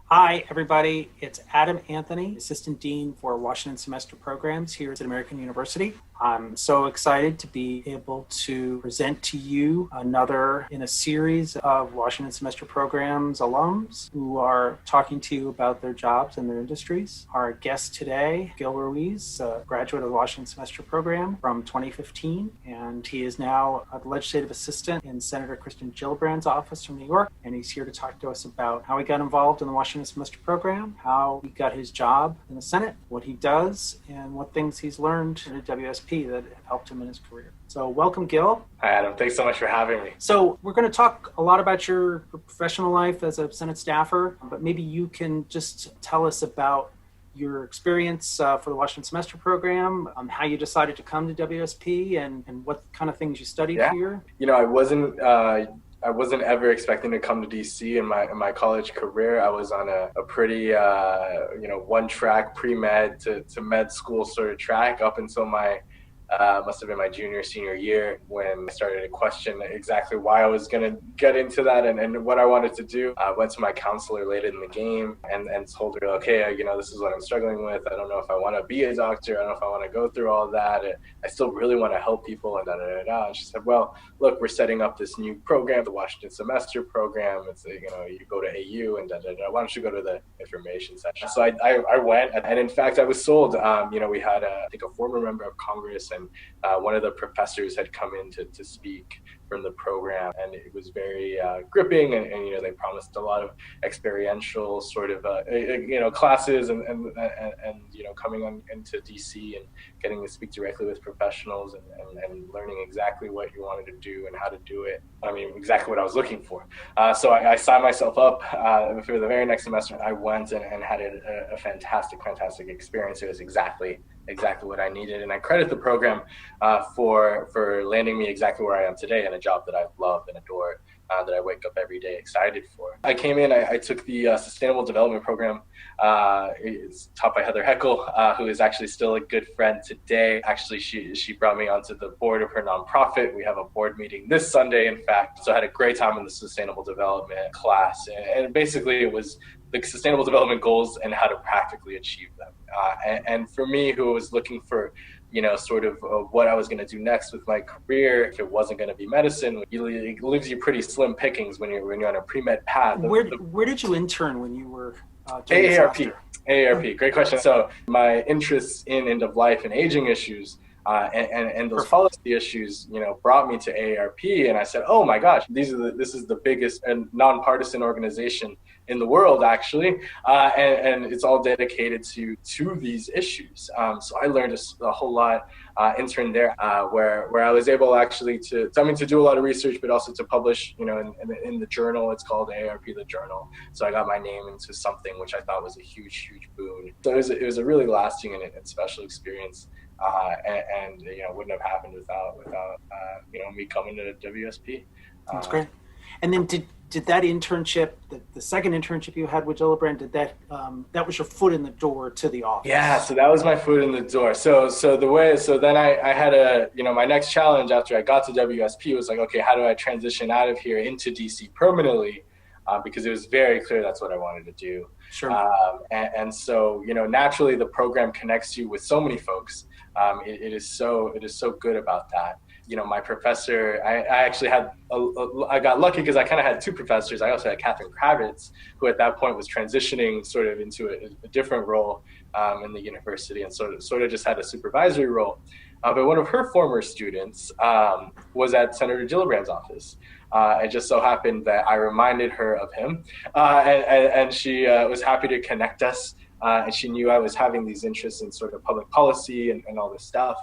Hi, everybody. It's Adam Anthony, Assistant Dean for Washington Semester Programs here at American University. I'm so excited to be able to present to you another in a series of Washington Semester Programs alums who are talking to you about their jobs and their industries. Our guest today, Gil Ruiz, a graduate of the Washington Semester Program from 2015, and he is now a legislative assistant in Senator Kirsten Gillibrand's office from New York, and he's here to talk to us about how he got involved in the Washington Semester Program, how he got his job in the Senate, what he does, and what things he's learned at WSP that have helped him in his career. So welcome, Gil. Hi, Adam. Thanks so much for having me. So we're going to talk a lot about your professional life as a Senate staffer, but maybe you can just tell us about your experience for the Washington Semester Program, how you decided to come to WSP, and what kind of things you studied here. You know, I wasn't ever expecting to come to DC in my college career. I was on a pretty one-track pre-med to med school sort of track up until my must have been my senior year when I started to question exactly why I was going to get into that and what I wanted to do. I went to my counselor late in the game and told her, okay, this is what I'm struggling with. I don't know if I want to be a doctor. I don't know if I want to go through all that. I still really want to help people and da. And she said, well, look, we're setting up this new program, the Washington Semester Program. It's, you go to AU and da. Why don't you go to the information session? So I went, and in fact, I was sold. We had, I think, a former member of Congress and one of the professors had come in to speak from the program, and it was very gripping, and they promised a lot of experiential sort of classes and coming on into DC and getting to speak directly with professionals and learning exactly what you wanted to do and how to do it. I mean, exactly what I was looking for. So I signed myself up for the very next semester. I went and had a fantastic experience. It was exactly what I needed, and I credit the program for landing me exactly where I am today in a job that I love and adore, that I wake up every day excited for. I came in, I took the Sustainable Development Program. It's taught by Heather Heckel, who is actually still a good friend today. Actually, she brought me onto the board of her nonprofit. We have a board meeting this Sunday, in fact. So I had a great time in the Sustainable Development class, and basically it was the Sustainable Development Goals and how to practically achieve them. And for me, who was looking for sort of what I was going to do next with my career, if it wasn't going to be medicine, it leaves you pretty slim pickings when you're on a pre-med path. Where did you intern when you were doing AARP, great question. So my interests in end of life and aging issues and those policy issues, brought me to AARP, and I said, oh my gosh, this is the biggest and nonpartisan organization in the world, actually, and it's all dedicated to these issues. So I learned a whole lot. Interned there, where I was able actually to do a lot of research, but also to publish, in the journal. It's called AARP, the Journal. So I got my name into something which I thought was a huge boon. So it was a really lasting and special experience. And wouldn't have happened without me coming to WSP. That's great. And then did that internship, the second internship you had with Gillibrand, that was your foot in the door to the office? Yeah, so that was my foot in the door. So then I had my next challenge after I got to WSP was like, okay, how do I transition out of here into DC permanently? Because it was very clear that's what I wanted to do. Sure. And so, naturally the program connects you with so many folks. It is so good about that. My professor, I actually had, I got lucky because I kind of had two professors. I also had Catherine Kravitz, who at that point was transitioning sort of into a different role in the university, and sort of just had a supervisory role. But one of her former students was at Senator Gillibrand's office. It just so happened that I reminded her of him, and she was happy to connect us. And she knew I was having these interests in sort of public policy and all this stuff.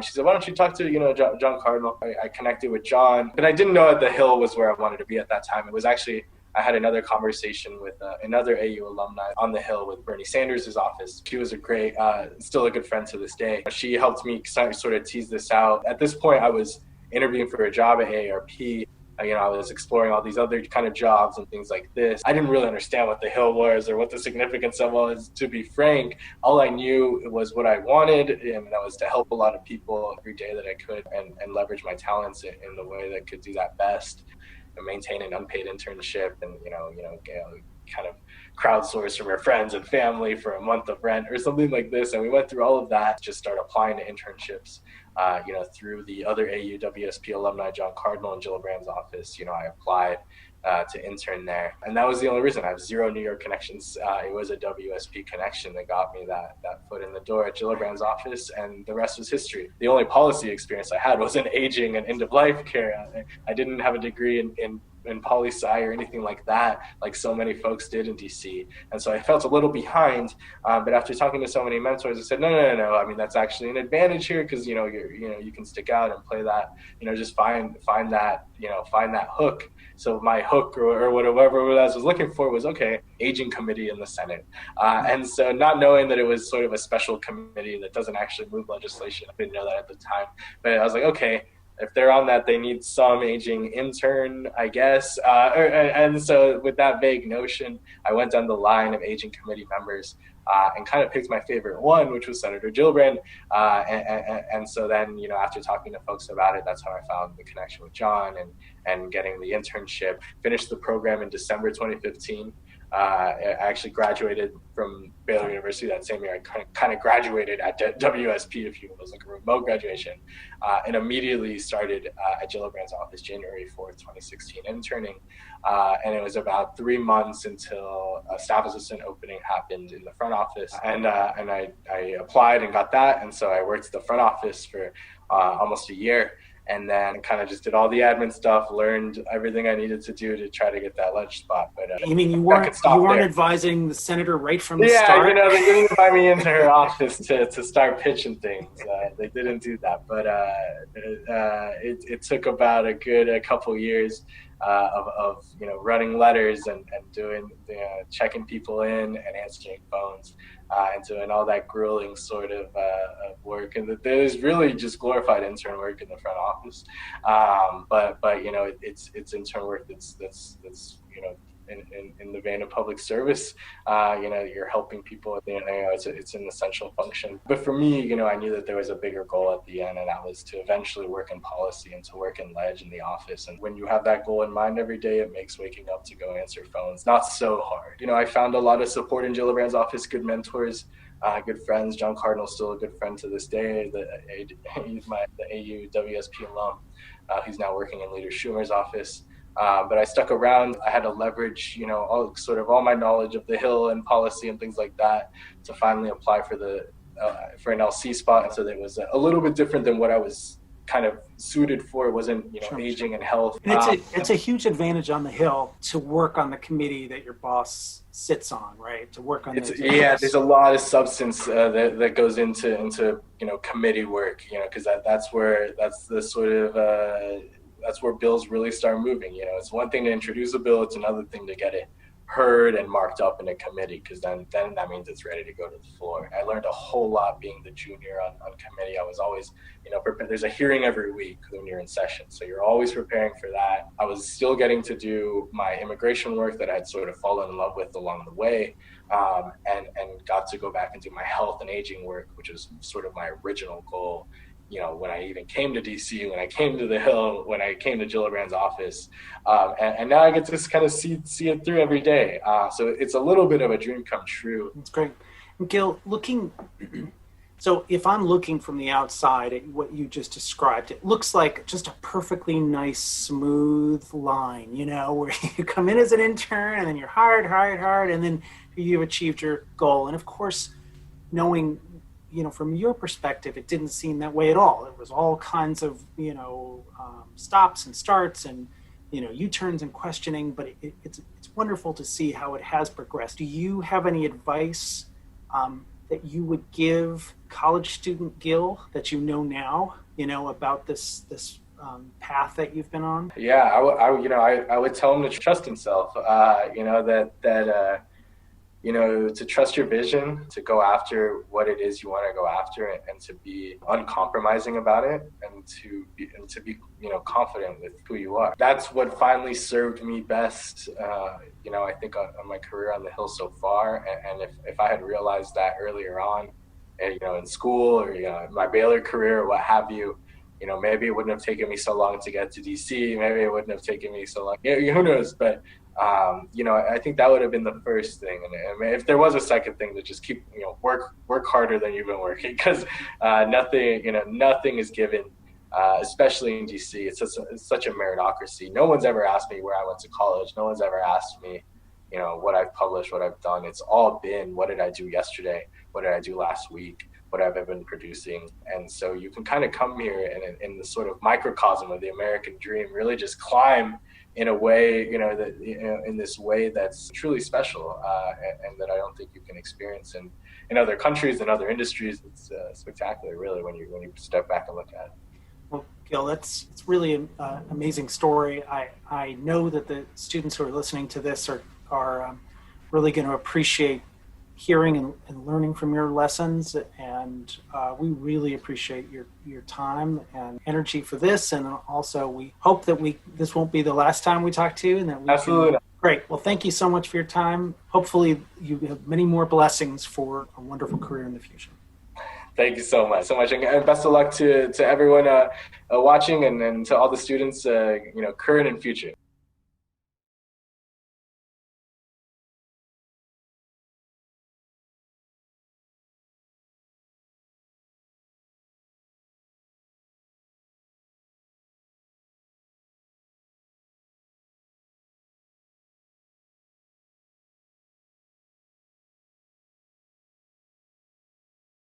She said, why don't you talk to, John Cardinal? I connected with John, but I didn't know the Hill was where I wanted to be at that time. It was actually, I had another conversation with another AU alumni on the Hill with Bernie Sanders' office. She was a great, still a good friend to this day. She helped me sort of tease this out. At this point, I was interviewing for a job at AARP. I was exploring all these other kind of jobs and things like this. I didn't really understand what the Hill was or what the significance of it was, to be frank. All I knew was what I wanted, and that was to help a lot of people every day that I could and leverage my talents in the way that could do that best, and maintain an unpaid internship and, kind of crowdsource from your friends and family for a month of rent or something like this. And we went through all of that, just start applying to internships, through the other AU WSP alumni, John Cardinal and Jill Brand's office. I applied to intern there. And that was the only reason. I have zero New York connections. It was a WSP connection that got me that foot in the door at Gillibrand's office, and the rest was history. The only policy experience I had was in aging and end-of-life care. I didn't have a degree in poli-sci or anything like that, like so many folks did in DC. And so I felt a little behind, but after talking to so many mentors, I said, no. I mean, that's actually an advantage here, because, you can stick out and play that, just find that hook. So my hook or whatever I was looking for was, okay, aging committee in the Senate. And so not knowing that it was sort of a special committee that doesn't actually move legislation, I didn't know that at the time, but I was like, okay, if they're on that, they need some aging intern, I guess. And so with that vague notion, I went down the line of aging committee members and kind of picked my favorite one, which was Senator Gillibrand. And so then, after talking to folks about it, that's how I found the connection with John and getting the internship. Finished the program in December 2015. I actually graduated from Baylor University that same year. I kind of graduated at WSP, if you will. It was like a remote graduation, and immediately started at Gillibrand's office January 4th, 2016, interning. And it was about 3 months until a staff assistant opening happened in the front office. And I applied and got that. And so I worked at the front office for almost a year. And then kind of just did all the admin stuff, learned everything I needed to do to try to get that ledge spot. But you mean you weren't advising the senator right from the start? Yeah, they didn't invite me into her office to start pitching things. They didn't do that. But it took about a good couple years of running letters and doing checking people in and answering phones and doing all that grueling sort of work. And there's really just glorified intern work in the front office. But it's intern work that's in the vein of public service. You're helping people. It's an essential function. But for me, I knew that there was a bigger goal at the end, and that was to eventually work in policy and to work in ledge in the office. And when you have that goal in mind every day, it makes waking up to go answer phones not so hard. I found a lot of support in Gillibrand's office, good mentors, good friends. John Cardinal's still a good friend to this day. He's the AU WSP alum. He's now working in Leader Schumer's office. But I stuck around. I had to leverage, all my knowledge of the Hill and policy and things like that to finally apply for an LC spot. And so it was a little bit different than what I was kind of suited for. It wasn't, aging and health. And it's a huge advantage on the Hill to work on the committee that your boss sits on, right? To work on there's a lot of substance that goes into committee work, because that's where bills really start moving. It's one thing to introduce a bill, it's another thing to get it heard and marked up in a committee, because then that means it's ready to go to the floor. I learned a whole lot being the junior on committee. I was always, there's a hearing every week when you're in session, so you're always preparing for that. I was still getting to do my immigration work that I'd sort of fallen in love with along the way, and got to go back and do my health and aging work, which was sort of my original goal. When I even came to DC, when I came to the Hill, when I came to Gillibrand's office, and now I get to just kind of see it through every day. So it's a little bit of a dream come true. That's great. Gil, so if I'm looking from the outside at what you just described, it looks like just a perfectly nice, smooth line, where you come in as an intern and then you're hired, and then you've achieved your goal. And of course, knowing from your perspective, it didn't seem that way at all. It was all kinds of, stops and starts and, U-turns and questioning, but it's wonderful to see how it has progressed. Do you have any advice that you would give college student Gil that now, about this path that you've been on? Yeah, I would tell him to trust himself, to trust your vision, to go after what it is you want to go after, and to be uncompromising about it, and to be confident with who you are. That's what finally served me best, I think on my career on the Hill so far. And if I had realized that earlier on, in school or my Baylor career or what have you, maybe it wouldn't have taken me so long to get to DC. Maybe it wouldn't have taken me so long. Who knows? But I think that would have been the first thing. And I mean, if there was a second thing, to just keep, work harder than you've been working, because nothing is given, especially in DC. It's such a meritocracy. No one's ever asked me where I went to college. No one's ever asked me, what I've published, what I've done. It's all been, what did I do yesterday? What did I do last week? What have I been producing? And so you can kind of come here and in the sort of microcosm of the American dream, really just climb in a way, in this way that's truly special, and that I don't think you can experience in other countries and other industries. It's spectacular, really, when you step back and look at it. Well, Gil, it's really an amazing story. I know that the students who are listening to this are really going to appreciate hearing and learning from your lessons, and we really appreciate your time and energy for this. And also, we hope that this won't be the last time we talk to you, and that we Absolutely. Great. Well, thank you so much for your time. Hopefully, you have many more blessings for a wonderful career in the future. Thank you so much, and best of luck to everyone watching, and to all the students, current and future.